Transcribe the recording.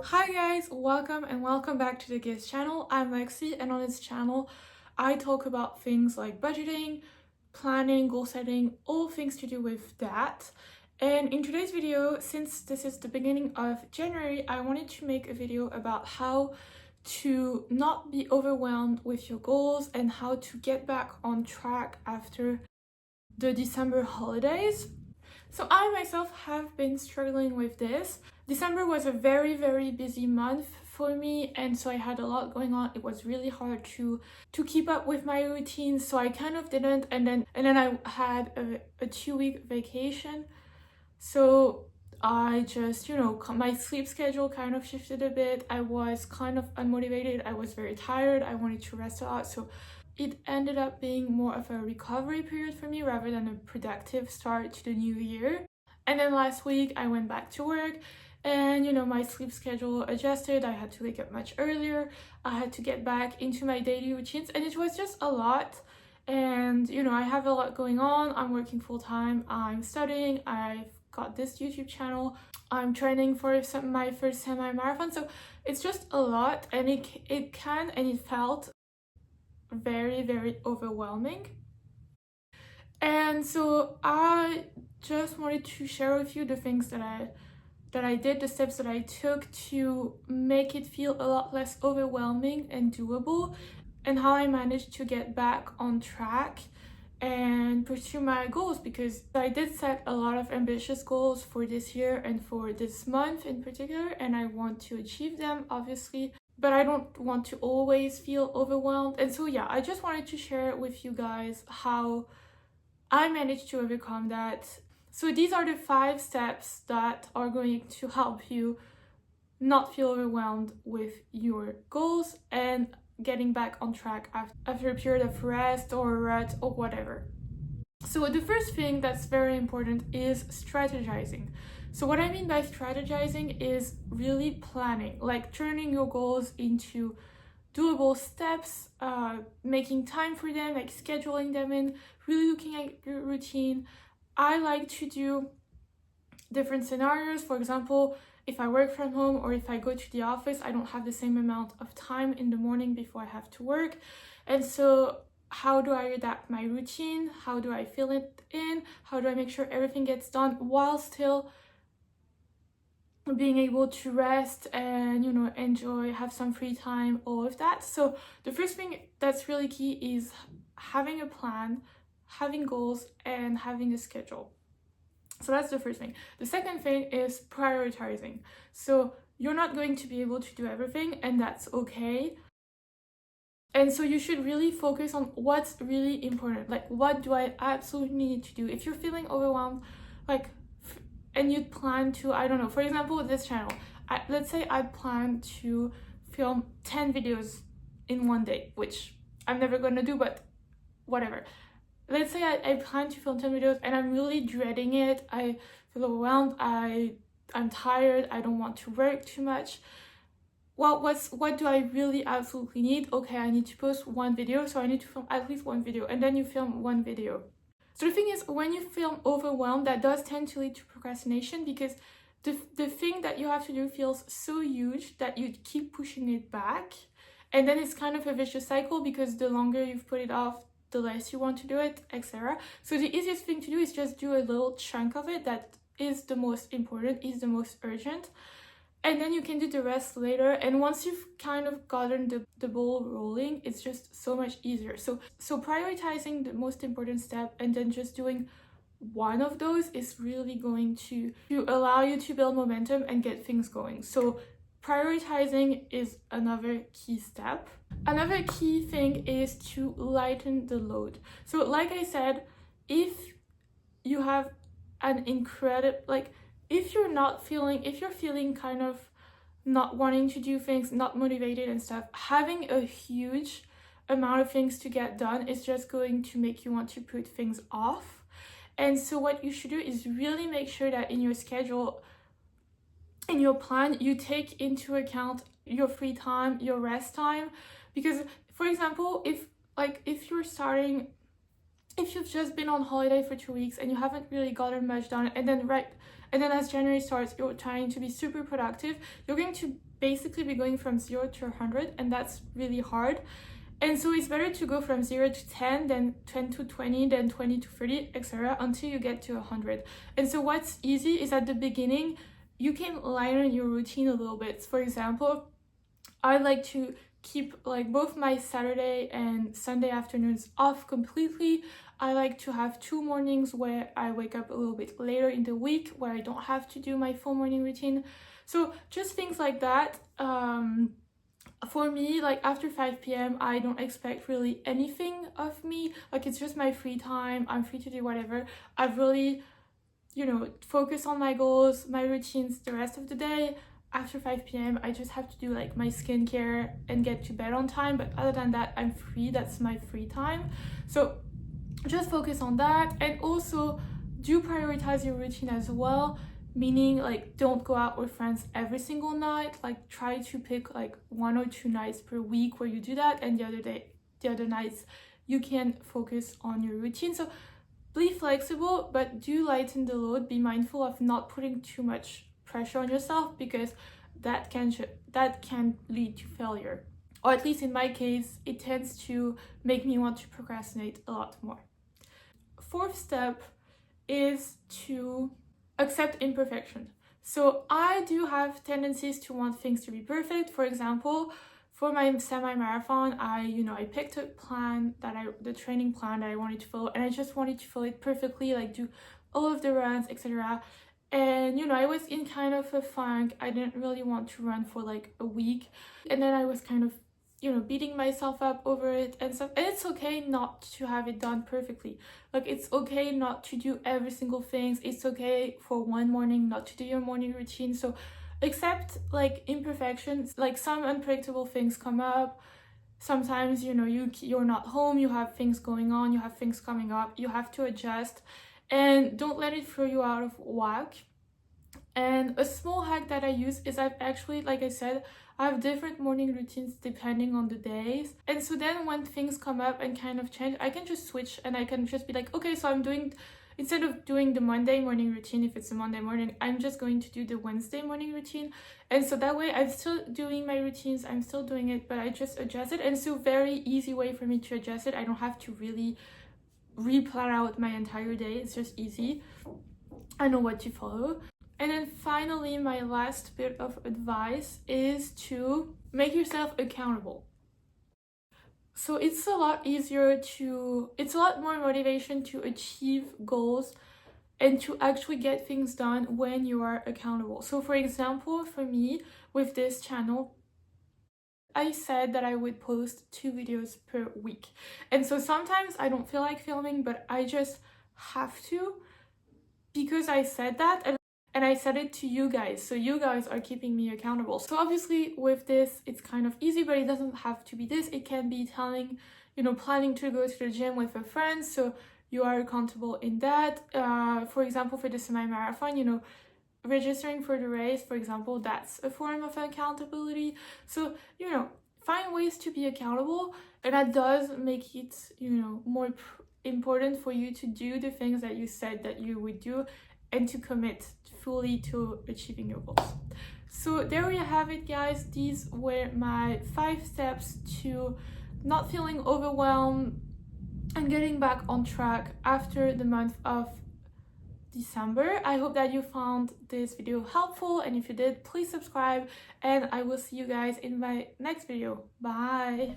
Hi guys, welcome back to the Giz channel. I'm Lexi, and on this channel I talk about things like budgeting, planning, goal setting, all things to do with that. And in today's video, since this is the beginning of January, I wanted to make a video about how to not be overwhelmed with your goals and how to get back on track after the December holidays. So I myself have been struggling with this. December was a very busy month for me, and so I had a lot going on. It was really hard to keep up with my routine, so I kind of didn't, and then I had a 2-week vacation. So I just, my sleep schedule kind of shifted a bit. I was kind of unmotivated. I was very tired. I wanted to rest a lot. So it ended up being more of a recovery period for me rather than a productive start to the new year. And then last week I went back to work, and my sleep schedule adjusted. I had to wake up much earlier. I had to get back into my daily routines, and it was just a lot. And I have a lot going on. I'm working full-time, I'm studying, I've got this YouTube channel, I'm training for my first semi-marathon. So it's just a lot, and it felt very overwhelming. And so I just wanted to share with you the things that I did, the steps that I took to make it feel a lot less overwhelming and doable, and how I managed to get back on track and pursue my goals, because I did set a lot of ambitious goals for this year and for this month in particular, and I want to achieve them, obviously, but I don't want to always feel overwhelmed. And so yeah, I just wanted to share with you guys how I managed to overcome that. So these are the 5 steps that are going to help you not feel overwhelmed with your goals and getting back on track after a period of rest or rut or whatever. So the first thing that's very important is strategizing. So what I mean by strategizing is really planning, like turning your goals into doable steps, making time for them, like scheduling them in, really looking at your routine. I like to do different scenarios. For example, if I work from home or if I go to the office, I don't have the same amount of time in the morning before I have to work. And so how do I adapt my routine? How do I fill it in? How do I make sure everything gets done while still being able to rest and enjoy, have some free time, all of that. So the first thing that's really key is having a plan, having goals, and having a schedule. So that's the first thing. The second thing is prioritizing. So you're not going to be able to do everything, and that's okay. And so you should really focus on what's really important. Like, what do I absolutely need to do? If you're feeling overwhelmed, and you plan to, I don't know, for example, with this channel, let's say I plan to film 10 videos in one day, which I'm never gonna do, but whatever. Let's say I plan to film 10 videos and I'm really dreading it. I feel overwhelmed, I'm tired, I don't want to work too much. Well, what do I really absolutely need? Okay, I need to post 1 video, so I need to film at least 1 video, and then you film 1 video. So the thing is, when you feel overwhelmed, that does tend to lead to procrastination, because the thing that you have to do feels so huge that you keep pushing it back, and then it's kind of a vicious cycle, because the longer you've put it off, the less you want to do it, etc. So the easiest thing to do is just do a little chunk of it that is the most important, is the most urgent, and then you can do the rest later. And once you've kind of gotten the ball rolling, it's just so much easier. So prioritizing the most important step and then just doing one of those is really going to allow you to build momentum and get things going. So prioritizing is another key step. Another key thing is to lighten the load. So like I said, if you have an incredible, if you're feeling kind of not wanting to do things, not motivated and stuff, having a huge amount of things to get done is just going to make you want to put things off. And so what you should do is really make sure that in your schedule, in your plan, you take into account your free time, your rest time. Because for example, if you're starting if you've just been on holiday for 2 weeks and you haven't really gotten much done, and then as January starts, you're trying to be super productive, you're going to basically be going from 0 to 100, and that's really hard. And so it's better to go from 0 to 10, then 10 to 20, then 20 to 30, etc. until you get to 100. And so what's easy is at the beginning, you can lighten your routine a little bit. For example, I like to keep like both my Saturday and Sunday afternoons off completely. I like to have 2 mornings where I wake up a little bit later in the week, where I don't have to do my full morning routine. So just things like that. For me, like after 5 p.m, I don't expect really anything of me. Like it's just my free time. I'm free to do whatever. I've really, focus on my goals, my routines the rest of the day. After 5 p.m, I just have to do like my skincare and get to bed on time. But other than that, I'm free. That's my free time. So just focus on that. And also do prioritize your routine as well. Meaning, like, don't go out with friends every single night. Like, try to pick like 1 or 2 nights per week where you do that, and the other nights you can focus on your routine. So be flexible, but do lighten the load. Be mindful of not putting too much pressure on yourself, because that can lead to failure. Or at least in my case, it tends to make me want to procrastinate a lot more. 4th step is to accept imperfection. So I do have tendencies to want things to be perfect. For example, for my semi-marathon, I picked a plan the training plan that I wanted to follow, and I just wanted to follow it perfectly, like do all of the runs, etc. And I was in kind of a funk. I didn't really want to run for like a week, and then I was kind of beating myself up over it and stuff. And it's okay not to have it done perfectly. Like, it's okay not to do every single thing. It's okay for one morning not to do your morning routine. So accept like imperfections. Like, some unpredictable things come up. Sometimes you're not home, you have things going on, you have things coming up, you have to adjust, and don't let it throw you out of whack. And a small hack that I use is I've actually, like I said, I have different morning routines depending on the days. And so then when things come up and kind of change, I can just switch, and I can just be like, okay, so instead of doing the Monday morning routine, if it's a Monday morning, I'm just going to do the Wednesday morning routine. And so that way I'm still doing my routines, I'm still doing it, but I just adjust it. And so very easy way for me to adjust it. I don't have to really re-plan out my entire day. It's just easy. I know what to follow. And then finally, my last bit of advice is to make yourself accountable. So it's a lot more motivation to achieve goals and to actually get things done when you are accountable. So for example, for me, with this channel, I said that I would post 2 videos per week. And so sometimes I don't feel like filming, but I just have to, because I said that. And I said it to you guys, so you guys are keeping me accountable. So obviously with this, it's kind of easy, but it doesn't have to be this. It can be planning to go to the gym with a friend, so you are accountable in that. For example, for the semi-marathon, registering for the race, for example, that's a form of accountability. So, find ways to be accountable, and that does make it, more important for you to do the things that you said that you would do, and to commit fully to achieving your goals. So there we have it, guys. These were my 5 steps to not feeling overwhelmed and getting back on track after the month of December. I hope that you found this video helpful, and if you did, please subscribe, and I will see you guys in my next video. Bye.